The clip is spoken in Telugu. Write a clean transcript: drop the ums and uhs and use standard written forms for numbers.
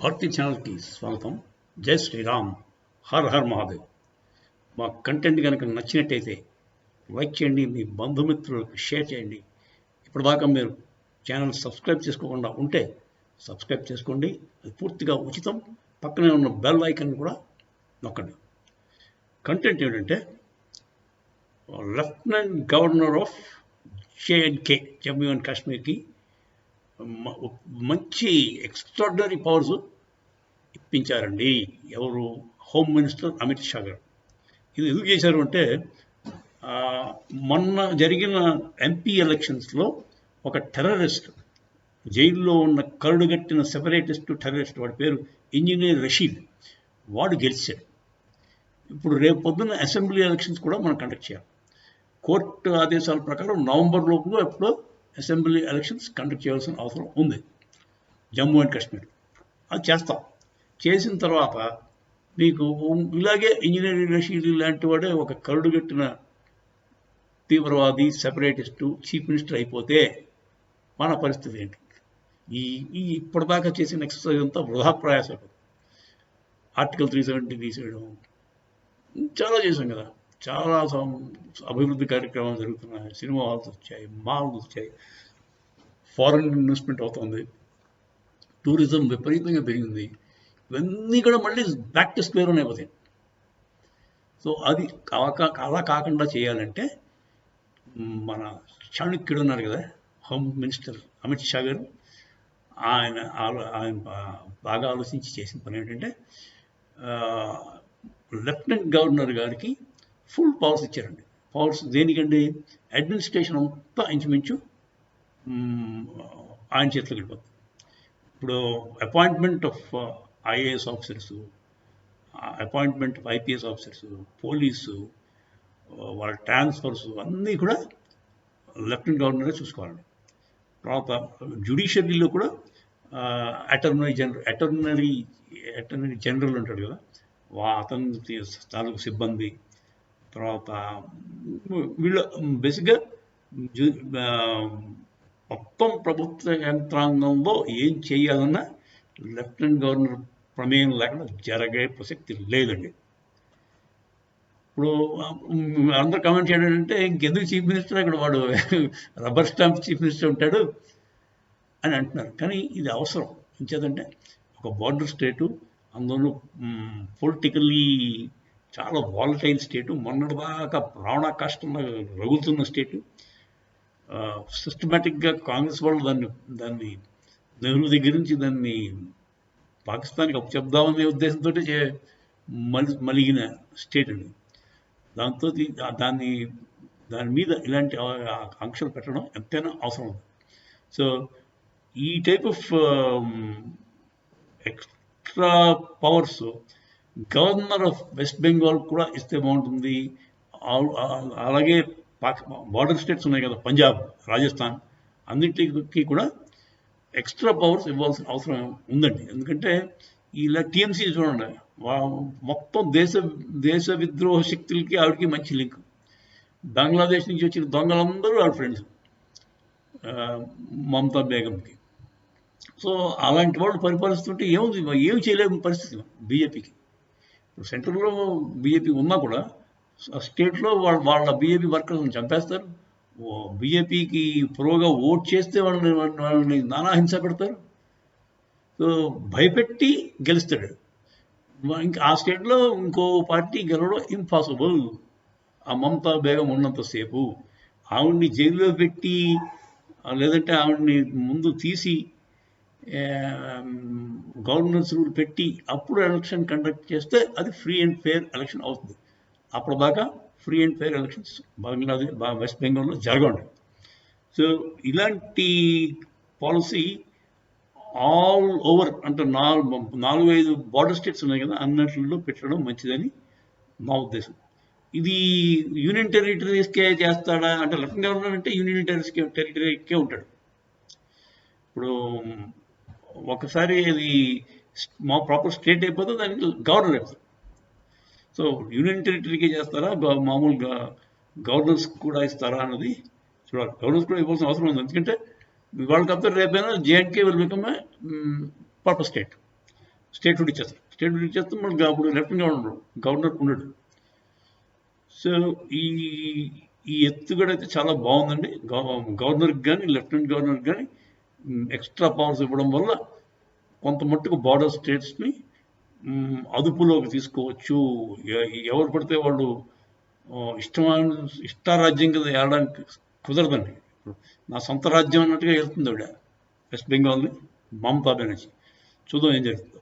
భారతీ ఛానల్కి స్వాగతం. జై శ్రీరామ్, హర్ హర్ మహాదేవ్. మా కంటెంట్ కనుక నచ్చినట్టయితే లైక్ చేయండి, మీ బంధుమిత్రులకు షేర్ చేయండి. ఇప్పటిదాకా మీరు ఛానల్ సబ్స్క్రైబ్ చేసుకోకుండా ఉంటే సబ్స్క్రైబ్ చేసుకోండి, అది పూర్తిగా ఉచితం. పక్కనే ఉన్న బెల్ ఐకాన్ కూడా నొక్కండి. కంటెంట్ ఏంటంటే, lieutenant governor of J and K, Jammu and కాశ్మీర్కి మంచి ఎక్స్ట్రాడినరీ పవర్స్ ఇప్పించారండి. ఎవరు? హోమ్ మినిస్టర్ అమిత్ షా గారు. ఇది ఎందుకు చేశారు అంటే, మొన్న జరిగిన ఎంపీ ఎలక్షన్స్లో ఒక టెర్రరిస్ట్, జైల్లో ఉన్న కరుడుగట్టిన సెపరేటిస్ట్ టెర్రరిస్ట్, వాడి పేరు ఇంజనీర్ రషీద్, వాడు గెలిచాడు. ఇప్పుడు రేపు పొద్దున్న అసెంబ్లీ ఎలక్షన్స్ కూడా మనం కండక్ట్ చేయాలి. కోర్టు ఆదేశాల ప్రకారం నవంబర్ లోపల ఎప్పుడో అసెంబ్లీ ఎలక్షన్స్ కండక్ట్ చేయాల్సిన అవసరం ఉంది జమ్మూ అండ్ కాశ్మీర్. అది చేస్తాం. చేసిన తర్వాత మీకు ఇలాగే ఇంజనీరింగ్ రషీద్ లాంటి వాడే ఒక కరుడుగట్టిన తీవ్రవాది, సెపరేటిస్టు చీఫ్ మినిస్టర్ అయిపోతే మన పరిస్థితి ఏంటి? ఈ ఇప్పటిదాకా చేసిన ఎక్సర్సైజ్ అంతా వృధా ప్రయాసం. ఆర్టికల్ 370 తీసేయడం చాలా చేశాం కదా. చాలా అభివృద్ధి కార్యక్రమాలు జరుగుతున్నాయి. సినిమా హాల్స్ వచ్చాయి, మాల్స్ వచ్చాయి, ఫారెన్ ఇన్వెస్ట్మెంట్ అవుతుంది, టూరిజం విపరీతంగా పెరిగింది. ఇవన్నీ కూడా మళ్ళీ బ్యాక్ టు స్క్వేర్ అయిపోతాయి. సో అది అలా కాకుండా చేయాలంటే మన చాణక్యుడు ఉన్నారు కదా, హోమ్ మినిస్టర్ అమిత్ షా గారు, ఆయన బాగా ఆలోచించి చేసిన పని ఏంటంటే, లెఫ్టినెంట్ గవర్నర్ గారికి ఫుల్ పవర్స్ ఇచ్చారండి. పవర్స్ దేనికండి? అడ్మినిస్ట్రేషన్ అంతా ఇంచుమించు ఆయన చేతిలోకి వెళ్ళిపోతుంది. ఇప్పుడు appointment of IAS officers, appointment of IPS officers, police, వాళ్ళ ట్రాన్స్ఫర్స్ అన్నీ కూడా లెఫ్టినెంట్ గవర్నరే చూసుకోవాలండి. తర్వాత జ్యుడిషియరీలో కూడా అటార్నీ జనరల్ ఉంటాడు కదా, అతని తాలూకు సిబ్బంది, తర్వాత వీళ్ళు బేసిక్గా మొత్తం ప్రభుత్వ యంత్రాంగంలో ఏం చేయాలన్నా లెఫ్టినెంట్ గవర్నర్ ప్రమేయం లేకుండా జరిగే ప్రసక్తి లేదండి. ఇప్పుడు అందరూ కామెంట్ చేయడం అంటే, ఇంకెందుకు చీఫ్ మినిస్టర్, అక్కడ వాడు రబ్బర్ స్టాంప్ చీఫ్ మినిస్టర్ ఉంటాడు అని అంటున్నారు. కానీ ఇది అవసరం. ఎంచేదంటే, ఒక బార్డర్ స్టేటు, అందులో పొలిటికల్లీ చాలా వాలటైల్ స్టేటు, మొన్నటిదాకా ప్రాణ కష్టంగా రగులుతున్న స్టేటు. సిస్టమేటిక్గా కాంగ్రెస్ వాళ్ళు దాన్ని నెహ్రూ దగ్గర నుంచి దాన్ని పాకిస్తాన్కి అప్పచెప్దామనే ఉద్దేశంతో మలిగిన స్టేట్ అండి. దాంతో దాని మీద ఇలాంటి ఆంక్షలు పెట్టడం ఎంతైనా అవసరం ఉంది. సో ఈ type of extra powers governor of west Bengal కూడా ఇస్తే బాగుంటుంది. అలాగే బార్డర్ స్టేట్స్ ఉన్నాయి కదా, పంజాబ్, రాజస్థాన్, అన్నిటికీ కూడా ఎక్స్ట్రా పవర్స్ ఇవ్వాల్సిన అవసరం ఉందండి. ఎందుకంటే ఇలా టీఎంసీ చూడండి, మొత్తం దేశ విద్రోహ శక్తులకి ఆవిడకి మంచి లింక్. బంగ్లాదేశ్ నుంచి వచ్చిన దొంగలందరూ వాళ్ళ ఫ్రెండ్స్ మమతా బేగంకి. సో అలాంటి వాళ్ళు పరిపాలిస్తుంటే ఏం చేయలేని పరిస్థితి బీజేపీకి. ఇప్పుడు సెంట్రల్లో బీజేపీ ఉన్నా కూడా స్టేట్లో వాళ్ళ బీజేపీ వర్కర్స్ని చంపేస్తారు. బీజేపీకి ప్రోగా ఓట్ చేస్తే వాళ్ళని నానా హింస పెడతారు. సో భయపెట్టి గెలుస్తాడు. ఇంకా ఆ స్టేట్లో ఇంకో పార్టీ గెలవడం ఇంపాసిబుల్. ఆ మమతా బేగం ఉన్నంతసేపు ఆవిడ్ని జైల్లో పెట్టి, లేదంటే ఆవిడ్ని ముందు తీసి గవర్నర్స్ రూల్ పెట్టి అప్పుడు ఎలక్షన్ కండక్ట్ చేస్తే అది ఫ్రీ అండ్ ఫెయిర్ ఎలక్షన్ అవుతుంది. అప్పటిదాకా free and fair elections west బెంగాల్లో జరగండి. సో ఇలాంటి పాలసీ ఆల్ ఓవర్, అంటే 4-5 బార్డర్ స్టేట్స్ ఉన్నాయి కదా, అన్నింటిలో పెట్టడం మంచిదని మా ఉద్దేశం. ఇది యూనియన్ టెరిటరీస్కే చేస్తాడా అంటే, లెఫ్టినెంట్ గవర్నర్ అంటే యూనియన్ టెరిటరీకే ఉంటాడు. ఇప్పుడు ఒకసారి అది మా ప్రాపర్ స్టేట్ అయిపోతే దానికి గవర్నర్ అయిపోతుంది. సో యూనియన్ టెరిటరీకే చేస్తారా, మామూలుగా గవర్నర్స్ కూడా ఇస్తారా అన్నది చూడాలి. గవర్నర్స్ కూడా ఇవ్వాల్సిన అవసరం ఉంది. ఎందుకంటే వాళ్ళకి రేపైనా జేఎండ్కే will become a proper state. Statehood ఇచ్చేస్తారు. స్టేట్హుడ్ ఇచ్చేస్తే మనకి అప్పుడు లెఫ్టినెంట్ గవర్నర్ ఉండడు. సో ఈ ఈ ఎత్తుగడ అయితే చాలా బాగుందండి. గవర్నర్కి కానీ లెఫ్టినెంట్ గవర్నర్కి కానీ ఎక్స్ట్రా పవర్స్ ఇవ్వడం వల్ల కొంత మట్టుకు బార్డర్ స్టేట్స్ని అదుపులోకి తీసుకోవచ్చు. ఎవరు పడితే వాళ్ళు ఇష్టారాజ్యం కింద ఏడడానికి కుదరదండి. నా సొంత రాజ్యం అన్నట్టుగా వెళ్తుంది ఆవిడ వెస్ట్ బెంగాల్ని, మమతా బెనర్జీ. చూద్దాం ఏం జరుగుతుందో.